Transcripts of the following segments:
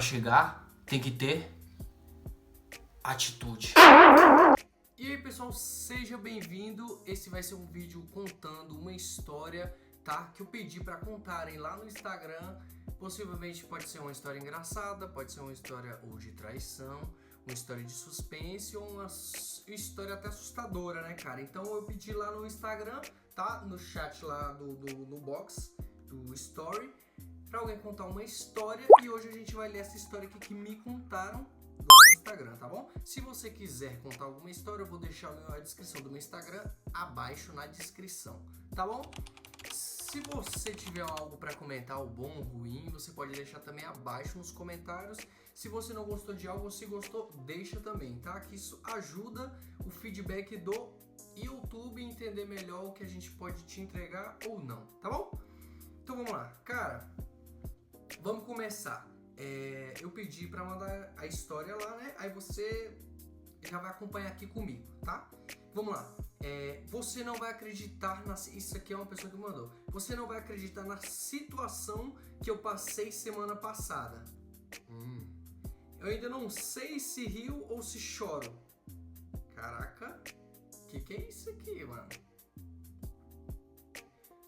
para chegar, tem que ter atitude. E aí pessoal, seja bem-vindo. Esse vai ser um vídeo contando uma história, tá? Que eu pedi para contarem lá no Instagram. Possivelmente pode ser uma história engraçada, pode ser uma história ou de traição, uma história de suspense ou uma história até assustadora, né, cara? Então eu pedi lá no Instagram, tá? No chat lá no box do story, pra alguém contar uma história, e hoje a gente vai ler essa história aqui que me contaram lá no Instagram, tá bom? Se você quiser contar alguma história, eu vou deixar a descrição do meu Instagram abaixo na descrição, tá bom? Se você tiver algo para comentar, o bom ou ruim, você pode deixar também abaixo nos comentários. Se você não gostou de algo ou se gostou, deixa também, tá? Que isso ajuda o feedback do YouTube a entender melhor o que a gente pode te entregar ou não, tá bom? Então vamos lá, cara, vamos começar. Eu pedi para mandar a história lá, né? Aí você já vai acompanhar aqui comigo, tá? Vamos lá. Você não vai acreditar isso aqui é uma pessoa que mandou. Você não vai acreditar na situação que eu passei semana passada. Eu ainda não sei se rio ou se choro. Caraca, que é isso aqui, mano?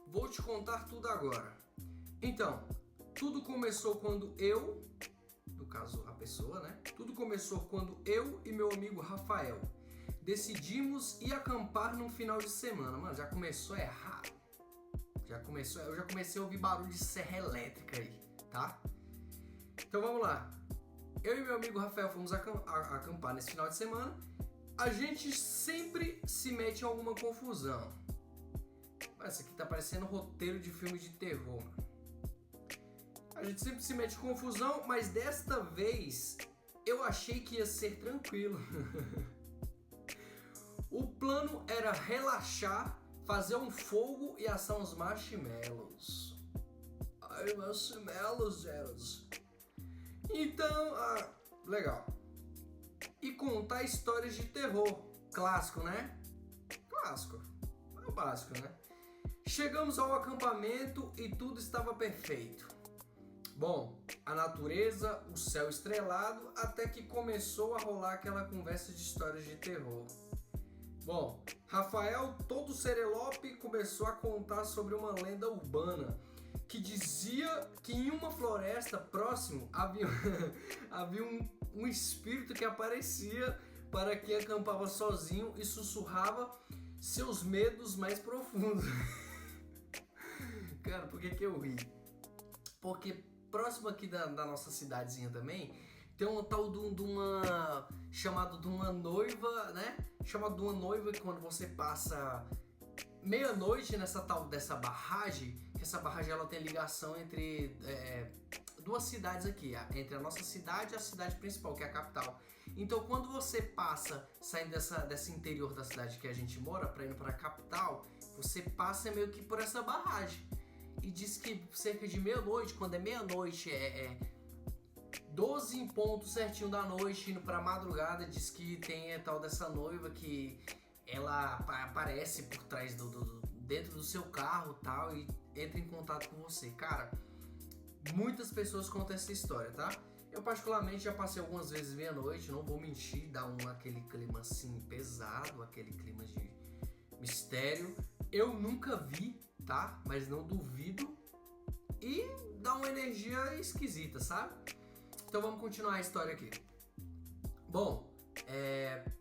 Vou te contar tudo agora. Então, tudo começou quando eu, no caso a pessoa, né? Tudo começou quando eu e meu amigo Rafael decidimos ir acampar num final de semana. Mano, já começou errado. Eu já comecei a ouvir barulho de serra elétrica aí, tá? Então vamos lá. Eu e meu amigo Rafael fomos acampar nesse final de semana. A gente sempre se mete em alguma confusão. Mas isso aqui tá parecendo roteiro de filme de terror, mano. A gente sempre se mete em confusão, mas desta vez eu achei que ia ser tranquilo. O plano era relaxar, fazer um fogo e assar uns marshmallows. Ai, marshmallows. Então, legal. E contar histórias de terror. Clássico, né? Clássico. É o básico, né? Chegamos ao acampamento e tudo estava perfeito. Bom, a natureza, o céu estrelado, até que começou a rolar aquela conversa de histórias de terror. Bom, Rafael, todo serelope, começou a contar sobre uma lenda urbana que dizia que em uma floresta próximo havia um espírito que aparecia para quem acampava sozinho e sussurrava seus medos mais profundos. Cara, por que eu ri? Porque próximo aqui da nossa cidadezinha também tem um tal de uma chamado de uma noiva, né? Chamado de uma noiva que quando você passa meia-noite dessa barragem, que essa barragem ela tem ligação entre duas cidades aqui, entre a nossa cidade e a cidade principal, que é a capital. Então quando você passa saindo desse interior da cidade que a gente mora para ir para a capital, você passa meio que por essa barragem. E diz que cerca de meia-noite, quando é meia-noite, 12 em ponto certinho da noite, indo pra madrugada, diz que tem a tal dessa noiva que ela aparece por trás dentro do seu carro e tal, e entra em contato com você. Cara, muitas pessoas contam essa história, tá? Eu particularmente já passei algumas vezes meia-noite, não vou mentir, dá aquele clima assim pesado, aquele clima de mistério. Eu nunca vi, tá? Mas não duvido. E dá uma energia esquisita, sabe? Então vamos continuar a história aqui. Bom,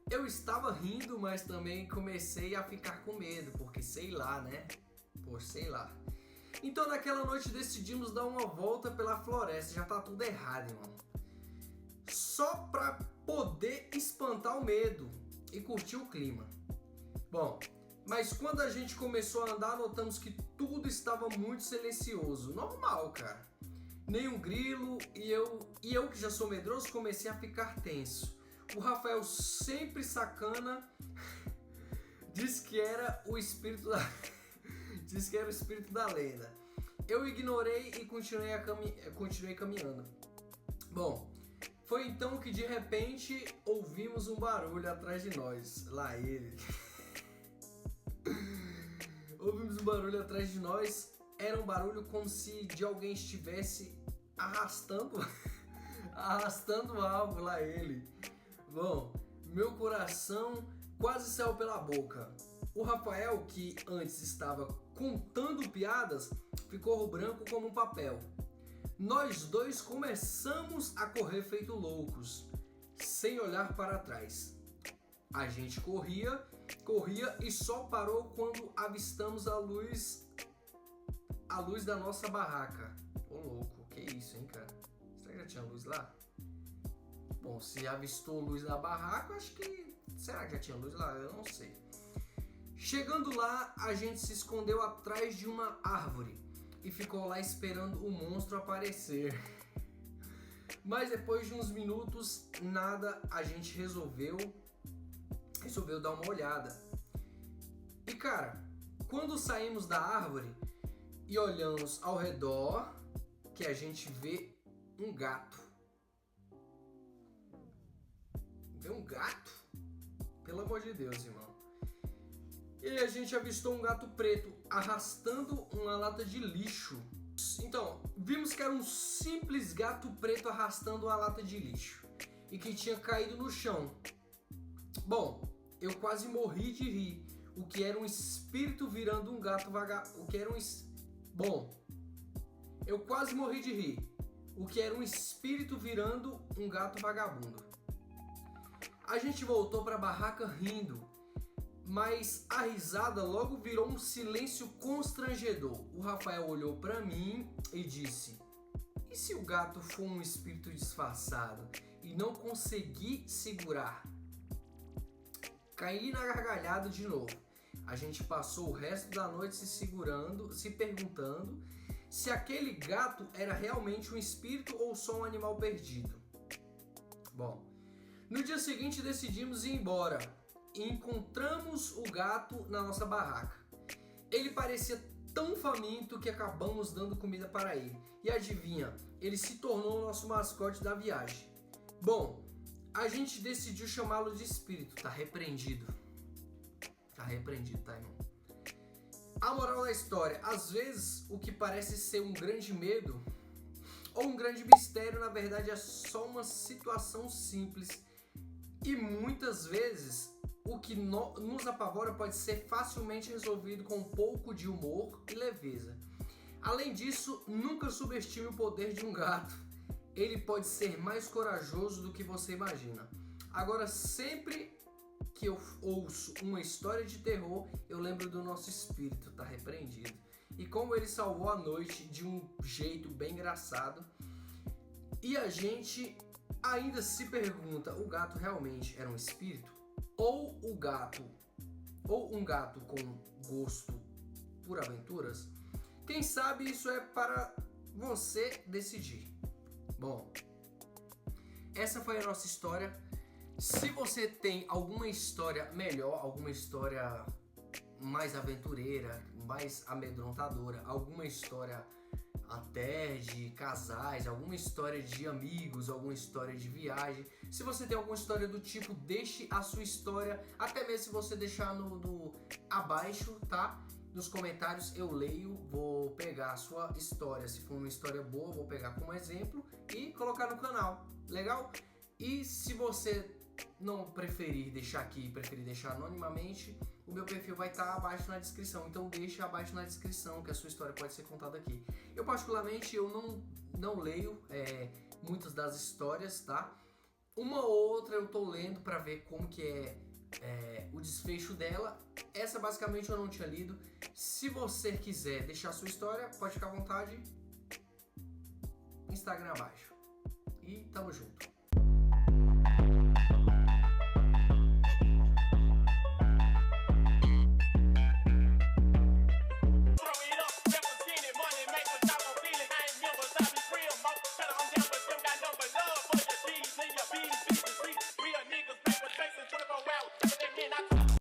eu estava rindo, mas também comecei a ficar com medo, porque sei lá, né? Sei lá. Então naquela noite decidimos dar uma volta pela floresta. Já tá tudo errado, irmão. Só pra poder espantar o medo e curtir o clima. Bom, mas quando a gente começou a andar, notamos que tudo estava muito silencioso. Normal, cara. Nenhum grilo, e eu que já sou medroso, comecei a ficar tenso. O Rafael, sempre sacana, disse que era o espírito da lenda. Eu ignorei e continuei caminhando. Bom, foi então que de repente ouvimos um barulho atrás de nós. Lá ele. Ouvimos um barulho atrás de nós. Era um barulho como se de alguém estivesse arrastando arrastando algo lá ele. Bom, meu coração quase saiu pela boca. O Rafael, que antes estava contando piadas, ficou branco como um papel. Nós dois começamos a correr feito loucos, sem olhar para trás. A gente corria e só parou quando avistamos a luz da nossa barraca. Ô louco, que isso, hein, cara? Será que já tinha luz lá? Bom, se avistou luz na barraca, acho que... Será que já tinha luz lá? Eu não sei. Chegando lá, a gente se escondeu atrás de uma árvore e ficou lá esperando o monstro aparecer. Mas depois de uns minutos, nada, a gente resolveu dar uma olhada. E cara, quando saímos da árvore e olhamos ao redor, que a gente vê um gato. Vê um gato? Pelo amor de Deus, irmão. E aí a gente avistou um gato preto arrastando uma lata de lixo. Então, vimos que era um simples gato preto arrastando uma lata de lixo e que tinha caído no chão. Bom, eu quase morri de rir. O que era um espírito virando um gato vagabundo. Eu quase morri de rir. O que era um espírito virando um gato vagabundo. A gente voltou para a barraca rindo, mas a risada logo virou um silêncio constrangedor. O Rafael olhou para mim e disse: "E se o gato for um espírito disfarçado e não conseguir segurar?" Caí na gargalhada de novo. A gente passou o resto da noite se perguntando se aquele gato era realmente um espírito ou só um animal perdido. Bom, no dia seguinte decidimos ir embora e encontramos o gato na nossa barraca. Ele parecia tão faminto que acabamos dando comida para ele. E adivinha, ele se tornou o nosso mascote da viagem. Bom, a gente decidiu chamá-lo de espírito. Tá repreendido. Tá repreendido, tá, irmão? A moral da história: às vezes o que parece ser um grande medo ou um grande mistério, na verdade é só uma situação simples. E muitas vezes o que nos apavora pode ser facilmente resolvido com um pouco de humor e leveza. Além disso, nunca subestime o poder de um gato. Ele pode ser mais corajoso do que você imagina. Agora, sempre que eu ouço uma história de terror, eu lembro do nosso espírito, tá repreendido. E como ele salvou a noite de um jeito bem engraçado. E a gente ainda se pergunta: o gato realmente era um espírito? Ou um gato com gosto por aventuras? Quem sabe isso é para você decidir. Bom, essa foi a nossa história. Se você tem alguma história melhor, alguma história mais aventureira, mais amedrontadora, alguma história até de casais, alguma história de amigos, alguma história de viagem, se você tem alguma história do tipo, deixe a sua história, até mesmo se você deixar no abaixo, tá? Nos comentários eu leio, vou pegar a sua história, se for uma história boa, vou pegar como exemplo e colocar no canal, legal? E se você não preferir deixar aqui, preferir deixar anonimamente, o meu perfil vai estar abaixo na descrição, então deixa abaixo na descrição que a sua história pode ser contada aqui. Eu particularmente não leio muitas das histórias, tá? Uma ou outra eu tô lendo para ver como que é o desfecho dela. Essa basicamente eu não tinha lido. Se você quiser deixar a sua história, pode ficar à vontade. Instagram abaixo. E tamo junto.